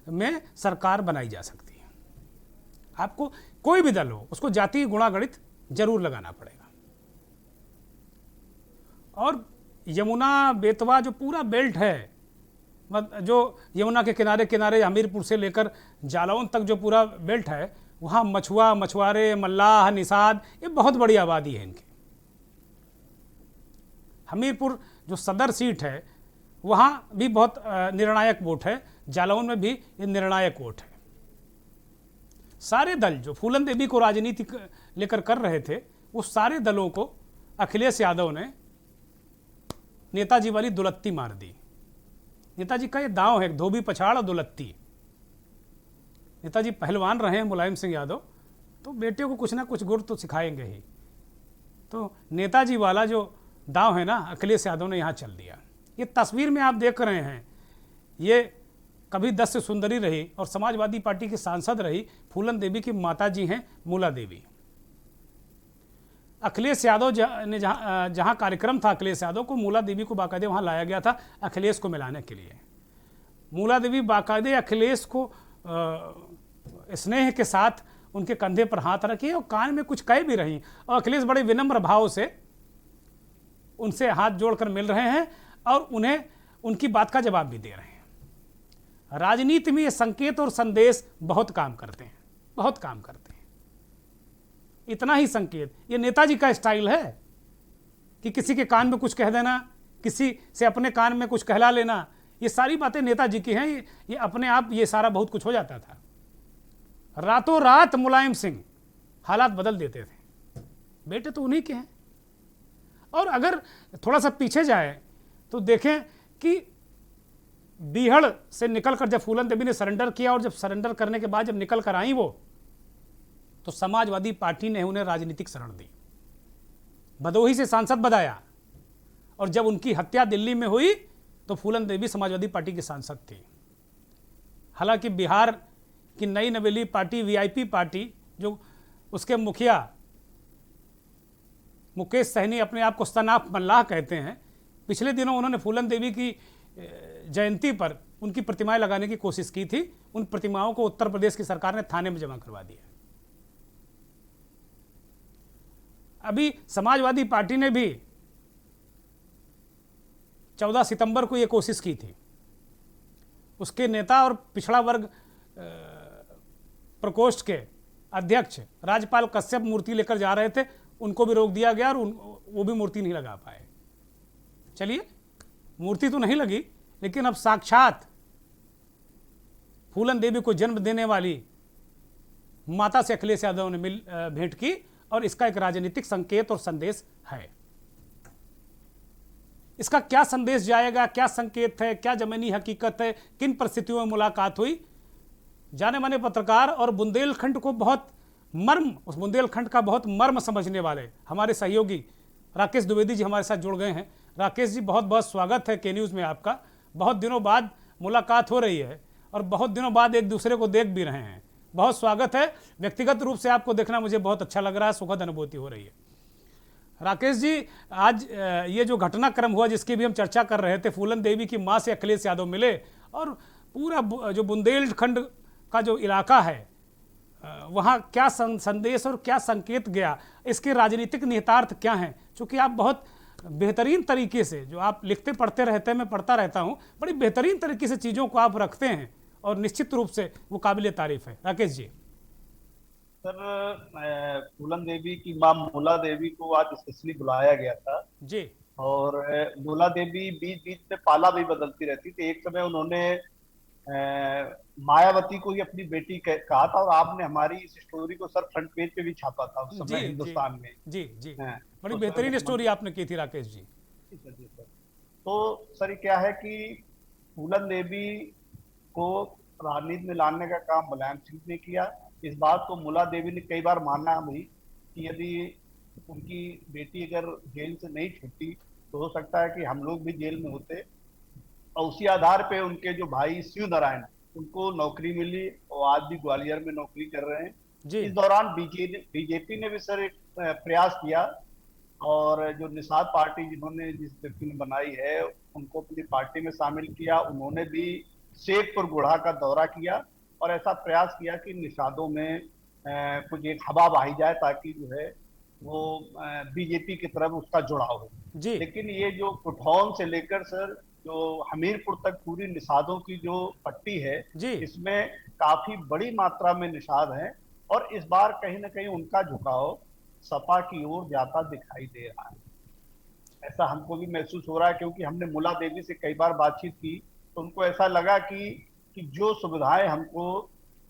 में सरकार बनाई जा सकती है। आपको कोई भी दल हो उसको जाति गुणा गणित जरूर लगाना पड़ेगा। और यमुना बेतवा जो पूरा बेल्ट है, जो यमुना के किनारे किनारे हमीरपुर से लेकर जालौन तक जो पूरा बेल्ट है, वहाँ मछुआ, मछुआरे, मल्लाह, निषाद, ये बहुत बड़ी आबादी है इनकी। हमीरपुर जो सदर सीट है वहाँ भी बहुत निर्णायक वोट है, जालौन में भी ये निर्णायक वोट है। सारे दल जो फूलन देवी को राजनीति लेकर कर रहे थे, वो सारे दलों को अखिलेश यादव ने नेताजी वाली दुलत्ती मार दी। नेताजी का ये दांव है, धोबी पछाड़ और दुलत्ती। नेताजी पहलवान रहे हैं मुलायम सिंह यादव, तो बेटे को कुछ ना कुछ गुर तो सिखाएंगे ही। तो नेताजी वाला जो दांव है ना, अखिलेश यादव ने यहाँ चल दिया। ये तस्वीर में आप देख रहे हैं, ये कभी 10 से सुंदरी रही और समाजवादी पार्टी की सांसद रही फूलन देवी की माता जी हैं मूला देवी। अखिलेश यादव ने जहाँ कार्यक्रम था अखिलेश यादव को, मूला देवी को बाकायदे वहाँ लाया गया था अखिलेश को मिलाने के लिए। मूला देवी बाकायदे अखिलेश को स्नेह के साथ उनके कंधे पर हाथ रखी और कान में कुछ कह भी रही, और अखिलेश बड़े विनम्र भाव से उनसे हाथ जोड़कर मिल रहे हैं और उन्हें उनकी बात का जवाब भी दे रहे हैं। राजनीति में ये संकेत और संदेश बहुत काम करते हैं, बहुत काम करते हैं। इतना ही संकेत, ये नेताजी का स्टाइल है कि किसी के कान में कुछ कह देना, किसी से अपने कान में कुछ कहला लेना, ये सारी बातें नेताजी की हैं। ये अपने आप ये सारा बहुत कुछ हो जाता था। रातों रात मुलायम सिंह हालात बदल देते थे। बेटे तो उन्हीं के हैं। और अगर थोड़ा सा पीछे जाए तो देखें कि बीहड़ से निकलकर जब फूलन देवी ने सरेंडर किया और जब सरेंडर करने के बाद जब निकल कर आई वो, तो समाजवादी पार्टी ने उन्हें राजनीतिक शरण दी, भदोही से सांसद बनाया। और जब उनकी हत्या दिल्ली में हुई तो फूलन देवी समाजवादी पार्टी की सांसद थी। हालांकि बिहार की नई नवेली पार्टी वीआईपी पार्टी, जो उसके मुखिया मुकेश सहनी अपने आप को सनाफ मल्लाह कहते हैं, पिछले दिनों उन्होंने फूलन देवी की जयंती पर उनकी प्रतिमाएं लगाने की कोशिश की थी। उन प्रतिमाओं को उत्तर प्रदेश की सरकार ने थाने में जमा करवा दिया। अभी समाजवादी पार्टी ने भी 14 सितंबर को यह कोशिश की थी। उसके नेता और पिछड़ा वर्ग प्रकोष्ठ के अध्यक्ष राज्यपाल कश्यप मूर्ति लेकर जा रहे थे, उनको भी रोक दिया गया और वो भी मूर्ति नहीं लगा पाए। चलिए, मूर्ति तो नहीं लगी, लेकिन अब साक्षात फूलन देवी को जन्म देने वाली माता से अखिलेश यादव ने भेंट की, और इसका एक राजनीतिक संकेत और संदेश है। इसका क्या संदेश जाएगा, क्या संकेत है, क्या जमीनी हकीकत है, किन परिस्थितियों में मुलाकात हुई, जाने माने पत्रकार और बुंदेलखंड को बहुत मर्म, उस बुंदेलखंड का बहुत मर्म समझने वाले हमारे सहयोगी राकेश द्विवेदी जी हमारे साथ जुड़ गए हैं। राकेश जी, बहुत बहुत स्वागत है के न्यूज़ में आपका। बहुत दिनों बाद मुलाकात हो रही है और बहुत दिनों बाद एक दूसरे को देख भी रहे हैं। बहुत स्वागत है। व्यक्तिगत रूप से आपको देखना मुझे बहुत अच्छा लग रहा है, सुखद अनुभूति हो रही है। राकेश जी, आज ये जो घटनाक्रम हुआ जिसकी भी हम चर्चा कर रहे थे, फूलन देवी की मां से अखिलेश यादव मिले और पूरा जो बुंदेलखंड का जो इलाका है वहाँ क्या संदेश और क्या संकेत गया, इसके राजनीतिक निहितार्थ क्या हैं? चूँकि आप बहुत बेहतरीन तरीके से, जो आप लिखते पढ़ते रहते हैं, मैं पढ़ता रहता हूँ, बड़ी बेहतरीन तरीके से चीज़ों को आप रखते हैं और निश्चित रूप से वो काबिल तारीफ है। राकेश जी। सर, फूलन देवी की मां मूला देवी को आज स्पेशली बुलाया गया था जी, और मूला देवी बीच बीच में पाला भी बदलती रहती थी। एक समय उन्होंने मायावती को ही अपनी बेटी कहा था और आपने हमारी इस स्टोरी को सर फ्रंट पेज पे भी छापा था उस समय हिंदुस्तान में। जी जी, बड़ी बेहतरीन स्टोरी आपने की थी राकेश जी। जी सर। तो सर ये क्या है कि फूलन देवी को राजनीति में लाने का काम मुलायम सिंह ने किया। इस बात को मूला देवी ने कई बार माना भी कि यदि उनकी बेटी अगर जेल से नहीं छूटी तो हो सकता है कि हम लोग भी जेल में होते, और उसी आधार पे उनके जो भाई शिव नारायण उनको नौकरी मिली और आज भी ग्वालियर में नौकरी कर रहे हैं। जी। इस दौरान बीजेपी ने भी सर एक प्रयास किया और जो निषाद पार्टी जिन्होंने जिस व्यक्ति ने बनाई है उनको अपनी पार्टी में शामिल किया। उन्होंने भी शेखपुर गुढ़ा का दौरा किया और ऐसा प्रयास किया कि निषादों में कुछ एक हवा बहाई जाए ताकि जो है वो बीजेपी की तरफ उसका जुड़ाव हो। जी। लेकिन ये जो कुठौन से लेकर सर जो हमीरपुर तक पूरी निषादों की जो पट्टी है इसमें काफी बड़ी मात्रा में निषाद हैं और इस बार कहीं ना कहीं उनका झुकाव सपा की ओर जाता दिखाई दे रहा है। ऐसा हमको भी महसूस हो रहा है क्योंकि हमने मुला देवी से कई बार बातचीत की तो उनको ऐसा लगा कि जो सुविधाएं हमको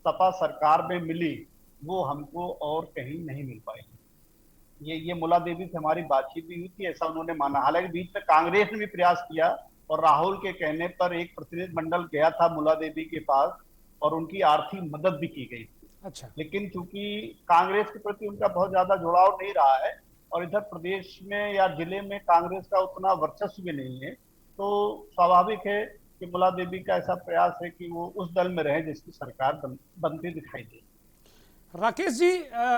सपा सरकार में मिली वो हमको और कहीं नहीं मिल पाई। ये मुला देवी से हमारी बातचीत भी हुई थी, ऐसा उन्होंने माना। हालांकि बीच में कांग्रेस ने भी प्रयास किया और राहुल के कहने पर एक प्रतिनिधि मंडल गया था मुला देवी के पास और उनकी आर्थिक मदद भी की गई। अच्छा। लेकिन चूंकि कांग्रेस के प्रति उनका बहुत ज्यादा जुड़ाव नहीं रहा है और इधर प्रदेश में या जिले में कांग्रेस का उतना वर्चस्व भी नहीं है तो स्वाभाविक है कि मुला देवी का ऐसा प्रयास है कि वो उस दल में रहे जिसकी सरकार बनती दिखाई दे। राकेश जी,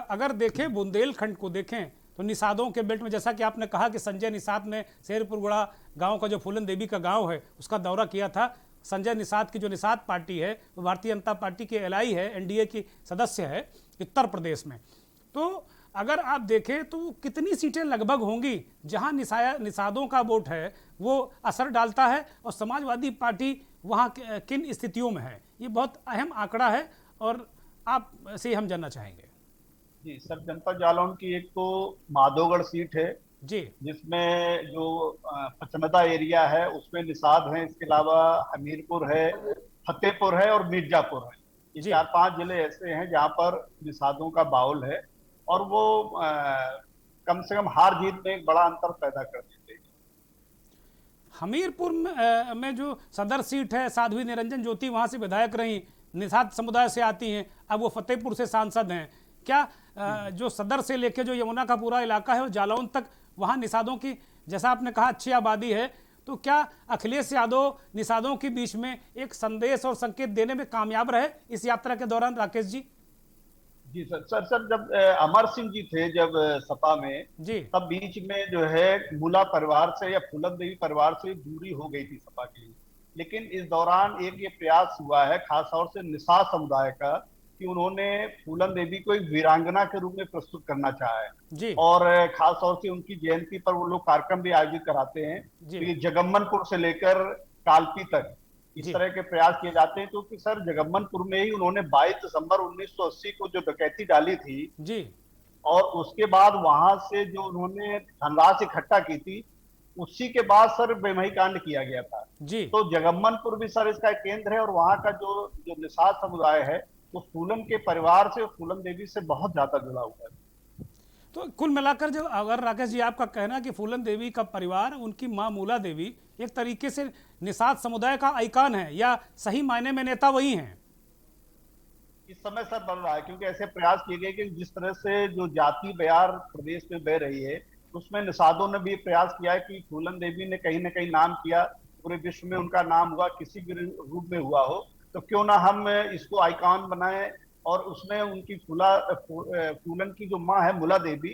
अगर देखें बुंदेलखंड को देखें तो निषादों के बेल्ट में जैसा कि आपने कहा कि संजय निषाद ने शेरपुरगुड़ा गांव का जो फूलन देवी का गांव है उसका दौरा किया था। संजय निषाद की जो निषाद पार्टी है वो भारतीय जनता पार्टी की एलआई है, एनडीए की सदस्य है उत्तर प्रदेश में। तो अगर आप देखें तो कितनी सीटें लगभग होंगी जहां निषादों का वोट है वो असर डालता है और समाजवादी पार्टी वहां किन स्थितियों में है, ये बहुत अहम आंकड़ा है और आप से हम जानना चाहेंगे। जी सर, जनता जालौन की एक तो माधोगढ़ सीट है जी जिसमें जो पचमदा एरिया है उसमें निषाद हैं, इसके अलावा हमीरपुर है, फतेहपुर है और मिर्जापुर है। ये 4-5 जिले ऐसे हैं जहां पर निषादों का बाहुल है और वो कम से कम हार जीत में एक बड़ा अंतर पैदा कर देते हैं। हमीरपुर में जो सदर सीट है साध्वी निरंजन ज्योति वहां से विधायक रही, निषाद समुदाय से आती हैं, अब वो फतेहपुर से सांसद हैं। क्या जो सदर से लेके जो यमुना का पूरा इलाका है और जालौन तक वहाँ निषादों की जैसा आपने कहा अच्छी आबादी है, तो क्या अखिलेश यादव निषादों के बीच में एक संदेश और संकेत देने में कामयाब रहे इस यात्रा के दौरान? राकेश जी। जी सर जब अमर सिंह जी थे जब सपा में जी तब बीच में जो है मुला परिवार से या फूलन देवी परिवार से दूरी हो गई थी सपा की। लेकिन इस दौरान एक ये प्रयास हुआ है खास तौर से निषाद समुदाय का कि उन्होंने फूलन देवी को एक वीरांगना के रूप में प्रस्तुत करना चाहा है जी। और खास तौर से उनकी जयंती पर वो लोग कार्यक्रम भी आयोजित कराते हैं। तो ये जगम्मनपुर से लेकर कालपी तक इस तरह के प्रयास किए जाते हैं क्योंकि सर जगम्मनपुर में ही उन्होंने 22 दिसंबर 1980 को जो डकैती डाली थी जी और उसके बाद वहां से जो उन्होंने धनराशि इकट्ठा की थी उसी के बाद सर बेमही कांड किया गया था जी। तो जगम्मनपुर भी सर इसका एक केंद्र है और वहां का जो निषाद समुदाय है वो फूलन के परिवार से फूलन देवी से बहुत ज्यादा जुड़ा हुआ है। तो कुल मिलाकर जो अगर राकेश जी आपका कहना कि फूलन देवी का परिवार, उनकी मां मूला देवी एक तरीके से निषाद समुदाय का आइकॉन है या सही मायने में नेता वही हैं? इस समय सर बढ़ रहा है क्योंकि ऐसे प्रयास किए गए कि जिस तरह से जो जाति बयार प्रदेश में बह रही है उसमें निषादों ने भी प्रयास किया है कि फूलन देवी ने कहीं ना कहीं नाम किया, पूरे विश्व में उनका नाम हुआ, किसी भी रूप में हुआ हो तो क्यों ना हम इसको आइकॉन बनाएं और उसमें उनकी फूलन की जो माँ है मुला देवी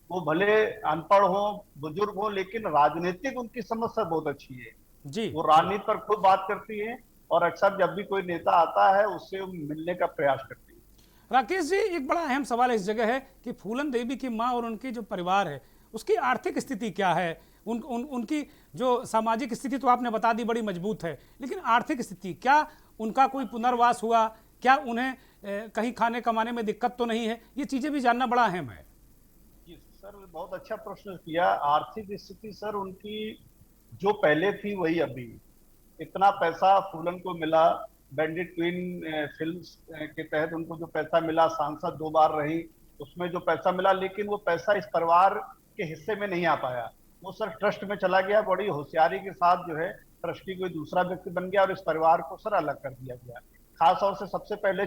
वो भले अनपढ़ हो बुजुर्ग हो लेकिन राजनीतिक उनकी समझ सर बहुत अच्छी है जी। वो राजनीति पर खूब बात करती है और अक्सर जब भी कोई नेता आता है उससे मिलने का प्रयास करती है। राकेश जी, एक बड़ा अहम सवाल इस जगह है कि फूलन देवी की माँ और उनकी जो परिवार है उसकी आर्थिक स्थिति क्या है? उनकी जो सामाजिक स्थिति तो आपने बता दी बड़ी मजबूत है, लेकिन आर्थिक स्थिति क्या उनका कोई पुनर्वास हुआ? क्या उन्हें कहीं खाने कमाने में दिक्कत तो नहीं है? ये चीजें भी जानना बड़ा अहम है। सर बहुत अच्छा प्रश्न किया। आर्थिक स्थिति सर उनकी जो पहले थी वही अभी। इतना पैसा फूलन को मिला, बैंडिट क्वीन फिल्म्स के तहत उनको जो पैसा मिला, सांसद 2 बार रही, उसमें जो पैसा मिला लेकिन वो पैसा इस परिवार के हिस्से में नहीं आ पाया। वो सर ट्रस्ट में चला गया। बड़ी होशियारी के साथ जो है ट्रस्टी कोई दूसरा व्यक्ति बन गया और इस परिवार को सर अलग कर दिया गया। खास तौर से सबसे पहले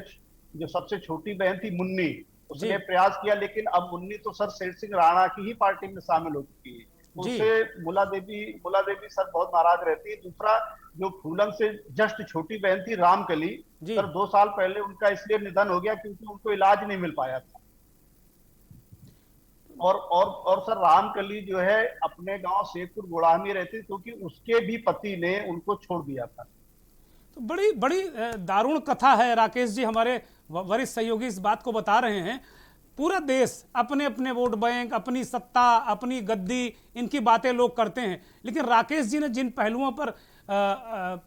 जो सबसे छोटी बहन थी मुन्नी, उसने प्रयास किया लेकिन अब मुन्नी तो सर शेर सिंह राणा की ही पार्टी में शामिल हो चुकी है। उससे मुला देवी सर बहुत नाराज रहती है। दूसरा, जो फूलन से जस्ट छोटी बहन थी रामकली सर, 2 साल पहले उनका इसलिए निधन हो गया क्योंकि उनको इलाज नहीं मिल पाया था। और सर रामकली जो है अपने गांव शेखपुर गोड़ाह में रहती क्योंकि उसके भी पति ने उनको छोड़ दिया था। तो बड़ी बड़ी दारुण कथा है राकेश जी, हमारे वरिष्ठ सहयोगी इस बात को बता रहे हैं। पूरा देश अपने अपने वोट बैंक, अपनी सत्ता, अपनी गद्दी, इनकी बातें लोग करते हैं, लेकिन राकेश जी ने जिन पहलुओं पर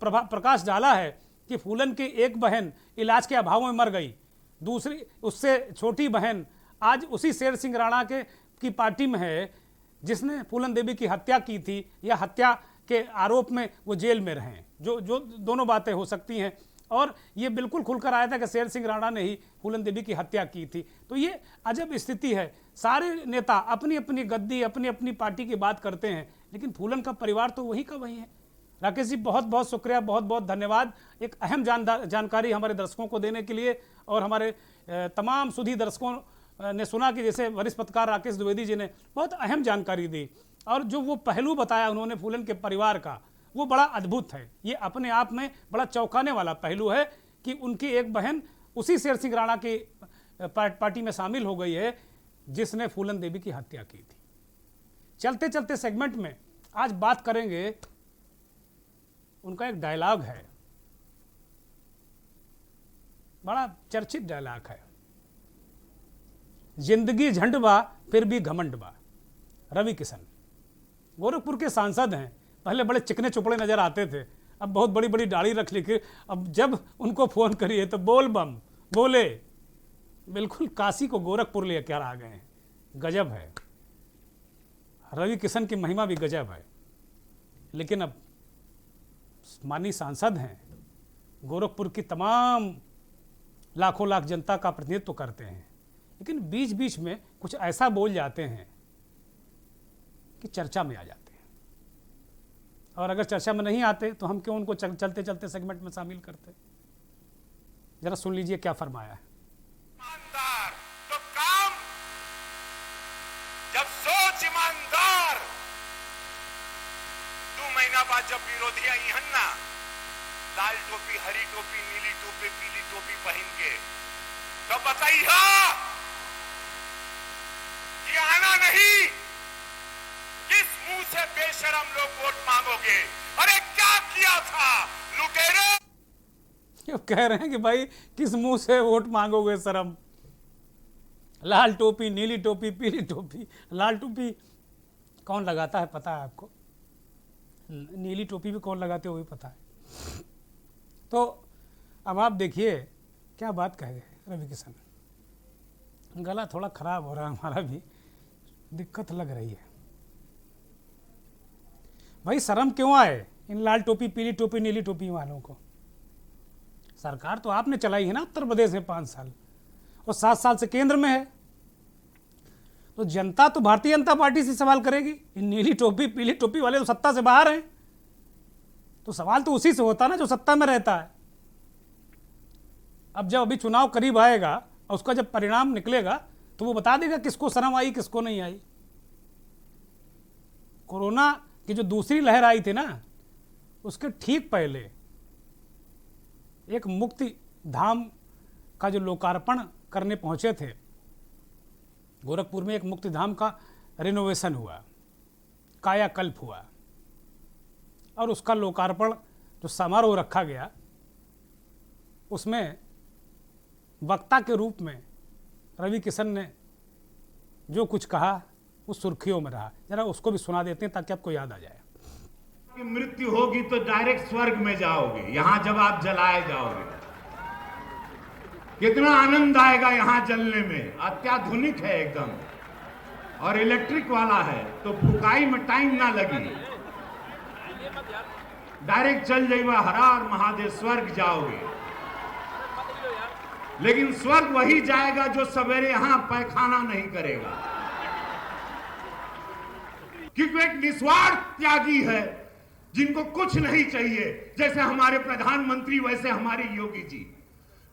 प्रकाश डाला है कि फूलन की एक बहन इलाज के अभाव में मर गई, दूसरी उससे छोटी बहन आज उसी शेर सिंह राणा की पार्टी में है जिसने फूलन देवी की हत्या की थी, या हत्या के आरोप में वो जेल में रहे। जो दोनों बातें हो सकती हैं, और ये बिल्कुल खुलकर आया था कि शेर सिंह राणा ने ही फूलन देवी की हत्या की थी। तो ये अजब स्थिति है। सारे नेता अपनी अपनी गद्दी, अपनी अपनी पार्टी की बात करते हैं, लेकिन फूलन का परिवार तो वही का वही है। राकेश जी बहुत बहुत शुक्रिया, बहुत बहुत धन्यवाद एक अहम जानकारी हमारे दर्शकों को देने के लिए। और हमारे तमाम सुधी दर्शकों ने सुना कि जैसे वरिष्ठ पत्रकार राकेश द्विवेदी जी ने बहुत अहम जानकारी दी, और जो वो पहलू बताया उन्होंने फूलन के परिवार का, वो बड़ा अद्भुत है। ये अपने आप में बड़ा चौंकाने वाला पहलू है कि उनकी एक बहन उसी शेर सिंह राणा की पार्टी में शामिल हो गई है जिसने फूलन देवी की हत्या की थी। चलते चलते सेगमेंट में आज बात करेंगे, उनका एक डायलॉग है, बड़ा चर्चित डायलॉग है, जिंदगी झंड बा फिर भी घमंड बा। रवि किशन गोरखपुर के सांसद हैं, पहले बड़े चिकने चुपड़े नजर आते थे, अब बहुत बड़ी बड़ी दाढ़ी रख ली। अब जब उनको फोन करिए तो बोल बम बोले, बिल्कुल काशी को गोरखपुर ले कर आ गए हैं। गजब है, रवि किशन की महिमा भी गजब है। लेकिन अब माननीय सांसद हैं, गोरखपुर की तमाम लाखों लाख जनता का प्रतिनिधित्व करते हैं, लेकिन बीच बीच में कुछ ऐसा बोल जाते हैं कि चर्चा में आ जाते हैं। और अगर चर्चा में नहीं आते तो हम क्यों उनको चलते चलते सेगमेंट में शामिल करते। जरा सुन लीजिए क्या फरमाया है। ईमानदार तो काम, जब सोच ईमानदार, 2 महीना बाद जब विरोधी आई हन्ना लाल टोपी, हरी टोपी, नीली टोपी, पीली टोपी पहन के, तो बताइए कि आना नहीं, किस मुंह से बेशरम लोग वोट मांगोगे? अरे क्या किया था लुटेरे? कह रहे हैं कि भाई किस मुंह से वोट मांगोगे शर्म। लाल टोपी, नीली टोपी, पीली टोपी। लाल टोपी कौन लगाता है पता है आपको, नीली टोपी भी कौन लगाते हो वो भी पता है। तो अब आप देखिए क्या बात कह गए रवि किशन। गला थोड़ा खराब हो रहा है, हमारा भी दिक्कत लग रही है। भाई शर्म क्यों आए इन लाल टोपी, पीली टोपी, नीली टोपी वालों को। सरकार तो आपने चलाई है ना उत्तर प्रदेश में 5 साल, और 7 साल से केंद्र में है, तो जनता तो भारतीय जनता पार्टी से सवाल करेगी। इन नीली टोपी, पीली टोपी वाले तो सत्ता से बाहर हैं, तो सवाल तो उसी से होता ना जो सत्ता में रहता है। अब जब अभी चुनाव करीब आएगा और उसका जब परिणाम निकलेगा तो वो बता देगा किसको शर्म आई, किसको नहीं आई। कोरोना की जो दूसरी लहर आई थी ना, उसके ठीक पहले एक मुक्ति धाम का जो लोकार्पण करने पहुंचे थे, गोरखपुर में एक मुक्ति धाम का रिनोवेशन हुआ, कायाकल्प हुआ, और उसका लोकार्पण जो समारोह रखा गया, उसमें वक्ता के रूप में रवि किशन ने जो कुछ कहा वो सुर्खियों में रहा। जरा उसको भी सुना देते हैं ताकि आपको याद आ जाए। कि मृत्यु होगी तो डायरेक्ट स्वर्ग में जाओगे, यहां जब आप जलाए जाओगे कितना आनंद आएगा यहां जलने में। अत्याधुनिक है एकदम, और इलेक्ट्रिक वाला है तो फुकाई में टाइम ना लगी, डायरेक्ट चल जाएगा, हरार महादेव स्वर्ग जाओगे। लेकिन स्वर्ग वही जाएगा जो सवेरे यहां पैखाना नहीं करेगा, क्योंकि एक निस्वार्थ त्यागी है जिनको कुछ नहीं चाहिए। जैसे हमारे प्रधानमंत्री वैसे हमारे योगी जी,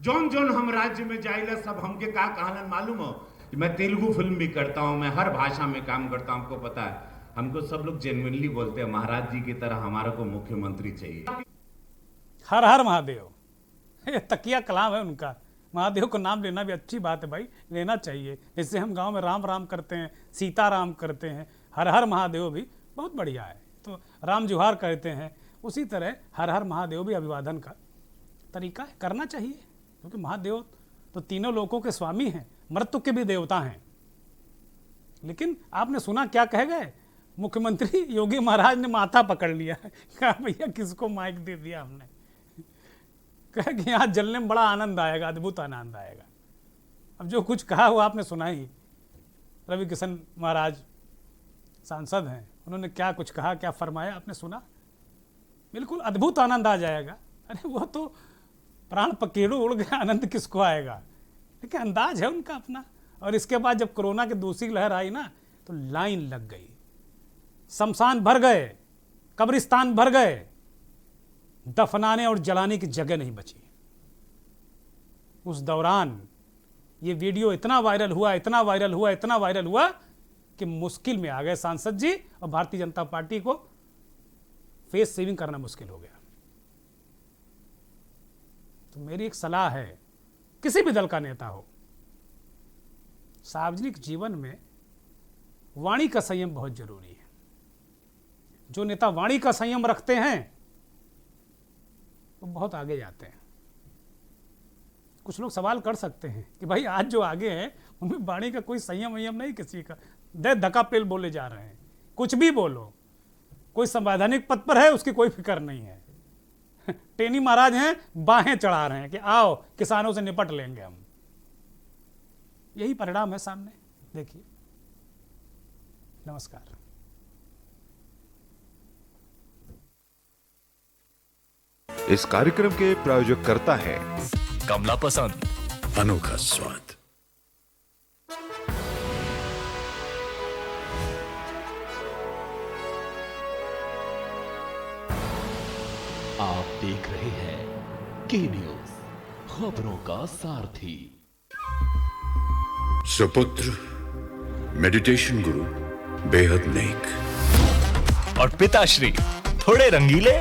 जोन जोन हम राज्य में जाइला सब हमके का कहलन मालूम हो। मैं तेलुगु फिल्म भी करता हूं, मैं हर भाषा में काम करता हूं, हमको पता है। हमको सब लोग जेन्युइनली बोलते हैं महाराज जी की तरह हमारा को मुख्यमंत्री चाहिए। हर हर महादेव, ये तकिया कलाम है उनका। महादेव को नाम लेना भी अच्छी बात है भाई, लेना चाहिए। जैसे हम गांव में राम राम करते हैं, सीता राम करते हैं, हर हर महादेव भी बहुत बढ़िया है। तो राम जुहार कहते हैं, उसी तरह हर हर महादेव भी अभिवादन का तरीका है, करना चाहिए। क्योंकि महादेव तो तीनों लोकों के स्वामी हैं, मृत्यु के भी देवता हैं। लेकिन आपने सुना क्या कह गए? मुख्यमंत्री योगी महाराज ने माथा पकड़ लिया, कहा भैया किसको माइक दे दिया हमने। कहा कि यहाँ जलने में बड़ा आनंद आएगा, अद्भुत आनंद आएगा। अब जो कुछ कहा वो आपने सुना ही। रवि किशन महाराज सांसद हैं, उन्होंने क्या कुछ कहा, क्या फरमाया, आपने सुना। बिल्कुल अद्भुत आनंद आ जाएगा। अरे वो तो प्राण पखेरु उड़ गया, आनंद किसको आएगा। लेकिन अंदाज है उनका अपना। और इसके बाद जब कोरोना की दूसरी लहर आई ना, तो लाइन लग गई, शमशान भर गए, कब्रिस्तान भर गए, दफनाने और जलाने की जगह नहीं बची। उस दौरान ये वीडियो इतना वायरल हुआ, इतना वायरल हुआ, इतना वायरल हुआ कि मुश्किल में आ गए सांसद जी, और भारतीय जनता पार्टी को फेस सेविंग करना मुश्किल हो गया। तो मेरी एक सलाह है, किसी भी दल का नेता हो, सार्वजनिक जीवन में वाणी का संयम बहुत जरूरी है। जो नेता वाणी का संयम रखते हैं वो बहुत आगे जाते हैं। कुछ लोग सवाल कर सकते हैं कि भाई आज जो आगे हैं उनमें वाणी का कोई संयम वयम नहीं, किसी का दे धक्का पेल बोले जा रहे हैं, कुछ भी बोलो। कोई संवैधानिक पद पर है उसकी कोई फिक्र नहीं है। टेनी महाराज हैं, बाहें चढ़ा रहे हैं कि आओ किसानों से निपट लेंगे हम। यही परिणाम है सामने, देखिए। नमस्कार। इस कार्यक्रम के प्रायोजक करता है कमला पसंद, अनोखा स्वाद। आप देख रहे हैं के न्यूज, खबरों का सारथी। सुपुत्र मेडिटेशन गुरु बेहद नेक और पिताश्री थोड़े रंगीले